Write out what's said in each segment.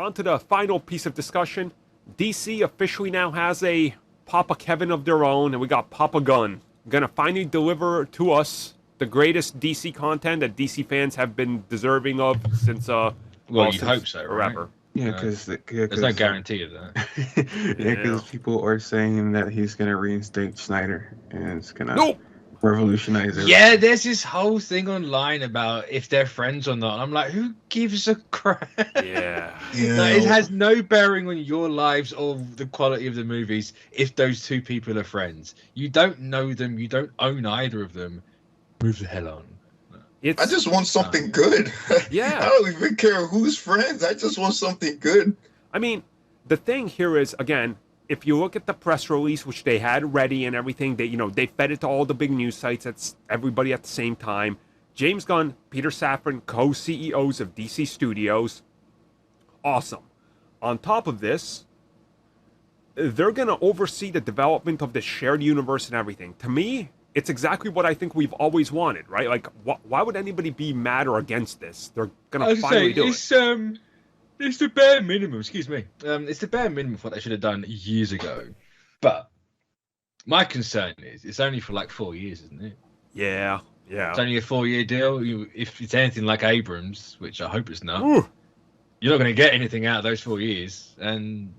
on to the final piece of discussion. DC officially now has a Papa Kevin of their own, and we got Papa Gunn. Gonna finally deliver to us the greatest DC content that DC fans have been deserving of since you'd hope so, forever. Right? Yeah, because there's no guarantee of that. Yeah, because people are saying that he's gonna reinstate Snyder and it's gonna Nope. revolutionize everything. Yeah, there's this whole thing online about if they're friends or not. I'm like, who gives a crap? Yeah. Like, it has no bearing on your lives or the quality of the movies if those two people are friends. You don't know them. You don't own either of them. Move the hell on. I just want something good. Yeah. I don't even care who's friends. I just want something good. I mean, the thing here is, again, if you look at the press release, which they had ready and everything, they fed it to all the big news sites. That's everybody at the same time. James Gunn, Peter Safran, co-CEOs of DC Studios. Awesome. On top of this, they're going to oversee the development of this shared universe and everything. To me, it's exactly what I think we've always wanted, right? Like, why would anybody be mad or against this? They're going to finally do it. It's the bare minimum, excuse me. It's the bare minimum of what they should have done years ago. But my concern is it's only for like 4 years, isn't it? Yeah. It's only a 4-year deal. If it's anything like Abrams, which I hope it's not, you're not going to get anything out of those 4 years. And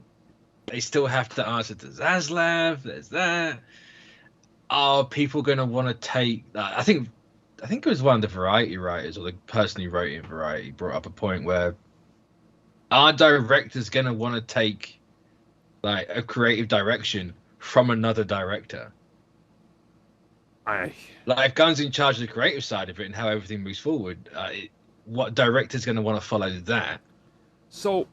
they still have to answer to Zaslav. There's that. Are people going to want to take... I think it was one of the Variety writers, or the person who wrote it in Variety, brought up a point where are directors going to want to take like a creative direction from another director? Like, if Gunn's in charge of the creative side of it and how everything moves forward, what director's going to want to follow that? So,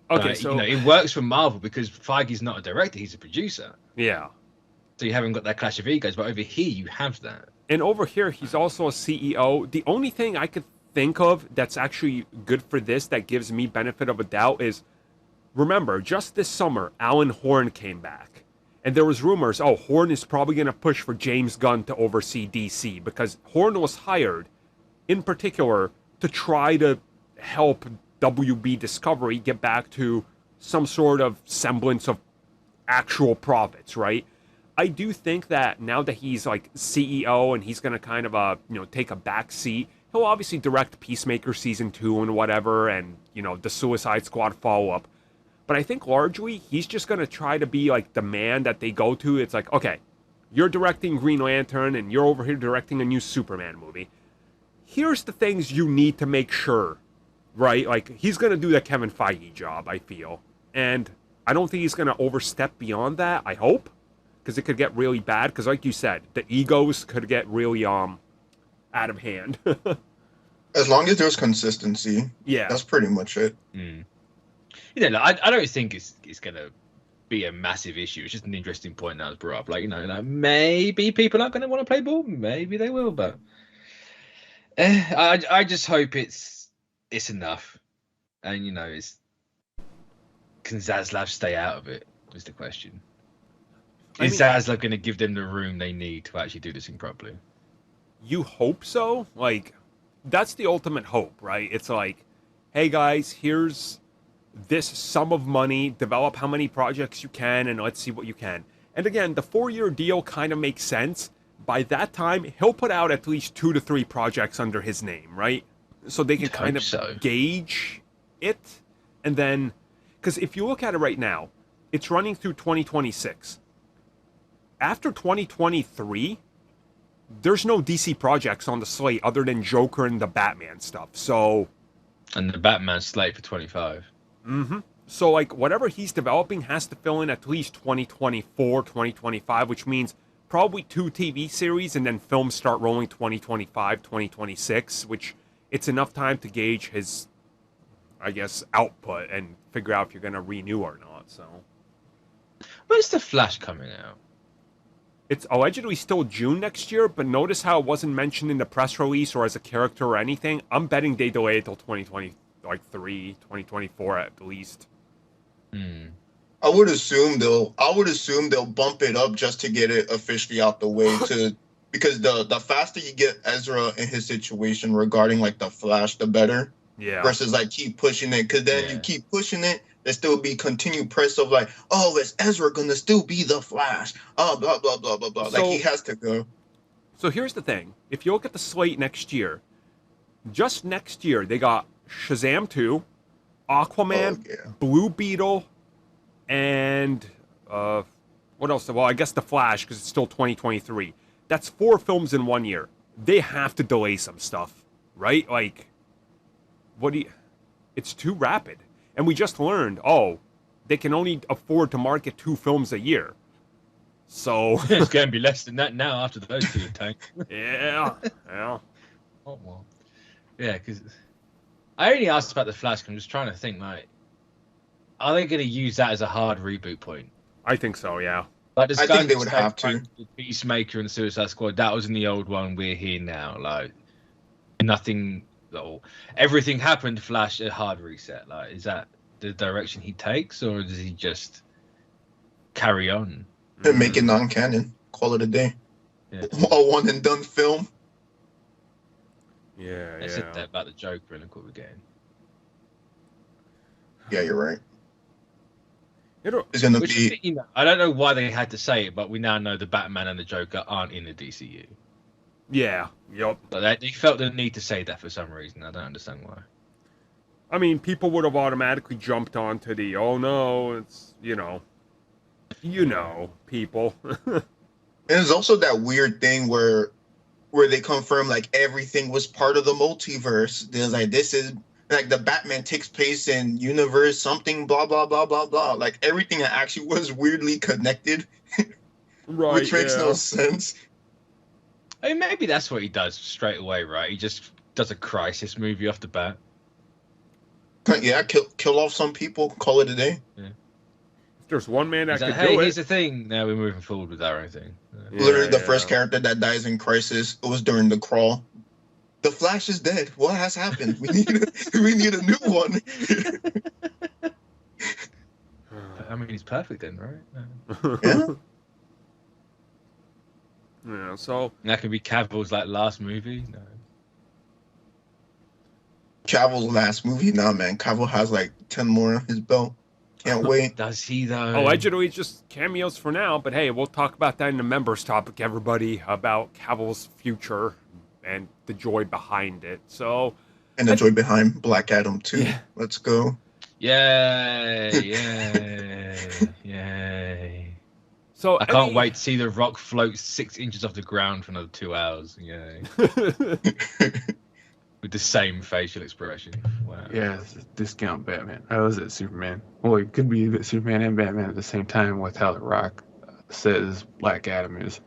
okay, so it works for Marvel because Feige's not a director; he's a producer. Yeah. So you haven't got that clash of egos, but over here you have that. And over here, he's also a CEO. The only thing I could think of that's actually good for this, that gives me benefit of a doubt, is, remember, just this summer, Alan Horn came back. And there was rumors, Horn is probably going to push for James Gunn to oversee DC, because Horn was hired, in particular, to try to help WB Discovery get back to some sort of semblance of actual profits, right? I do think that now that he's like CEO and he's going to kind of take a back seat, he'll obviously direct Peacemaker season 2 and whatever, and the Suicide Squad follow up. But I think largely he's just going to try to be like the man that they go to. It's like, okay, you're directing Green Lantern and you're over here directing a new Superman movie. Here's the things you need to make sure, right? Like, he's going to do the Kevin Feige job, I feel. And I don't think he's going to overstep beyond that, I hope. Because it could get really bad. Because like you said, the egos could get really out of hand. As long as there's consistency, that's pretty much it. I don't think it's gonna be a massive issue. It's just an interesting point that was brought up. Like, maybe people aren't gonna want to play ball. Maybe they will, but I just hope it's enough. And can Zaslav stay out of it? Is the question. Is Zaslav going to give them the room they need to actually do this thing properly? You hope so. Like, that's the ultimate hope, right? It's like, hey guys, here's this sum of money, develop how many projects you can, and let's see what you can. And again, the 4-year deal kind of makes sense. By that time, he'll put out at least 2 to 3 projects under his name, right? So they can kind of gauge it. And then, because if you look at it right now, it's running through 2026. After 2023, there's no DC projects on the slate other than Joker and the Batman stuff. So, and the Batman slate for 25. So, like, whatever he's developing has to fill in at least 2024, 2025, which means probably 2 TV series, and then films start rolling 2025, 2026, which it's enough time to gauge his, I guess, output and figure out if you're going to renew or not. So, when's The Flash coming out? It's allegedly still June next year, but notice how it wasn't mentioned in the press release or as a character or anything. I'm betting they delay it till 2023, 2024 at least. I would assume they'll bump it up just to get it officially out the way, because the faster you get Ezra in his situation regarding like the Flash, the better. Yeah. versus like keep pushing it, because then you keep pushing it, there still be continued press of like, oh, is Ezra gonna still be the Flash? Oh, blah blah blah blah blah. So, like he has to go. So here's the thing: if you look at the slate next year, just next year they got Shazam 2, Aquaman, Blue Beetle, and what else? Well, I guess the Flash, because it's still 2023. That's 4 films in 1 year. They have to delay some stuff, right? Like, what do you? It's too rapid. And we just learned, they can only afford to market 2 films a year. So it's going to be less than that now after those 2 tanked. Yeah. Oh well. Yeah, because I only asked about the Flash. 'Cause I'm just trying to think, like, are they going to use that as a hard reboot point? I think so. Yeah. Like, I think they would have to. The Peacemaker and the Suicide Squad, that was in the old one. We're here now. Like, nothing. Everything happened. Flash, a hard reset. Like, is that the direction he takes, or does he just carry on and make it non-canon? Call it a day. Yeah. A one and done film. Yeah. I said that about the Joker and look what we're getting. Yeah, you're right. It's gonna be. You know, I don't know why they had to say it, but we now know the Batman and the Joker aren't in the DCU. Yeah. Yep. But they felt the need to say that for some reason. I don't understand why. I mean, people would have automatically jumped onto the, oh no, it's, people. And there's also that weird thing where they confirm like everything was part of the multiverse. There's like, this is like the Batman takes place in universe something, blah blah blah blah blah. Like everything actually was weirdly connected, Right? which makes no sense. I mean, maybe that's what he does straight away, right? He just does a crisis movie off the bat. Yeah, kill off some people, call it a day. Yeah. If there's one man that could hey, do it. here's the thing. Now we're moving forward with our own thing. Yeah, Literally, the first character that dies in Crisis, it was during the crawl. The Flash is dead. What has happened? We need a new one. I mean, he's perfect then, right? Yeah. Yeah. So And that could be Cavill's like last movie. No. Cavill's last movie? Nah, man. Cavill has like 10 more on his belt. Can't wait. Does he though? allegedly just cameos for now, but hey, we'll talk about that in the members topic, everybody, about Cavill's future and the joy behind it. So, And the joy behind Black Adam too. Yeah. Let's go. Yay! Yay! Yay! So I can't wait to see The Rock float 6 inches off the ground for another 2 hours. Yay! With the same facial expression. Wow. Yeah, it's a discount Batman. I was at Superman. Well, it could be that Superman and Batman at the same time with how The Rock says Black Adam is.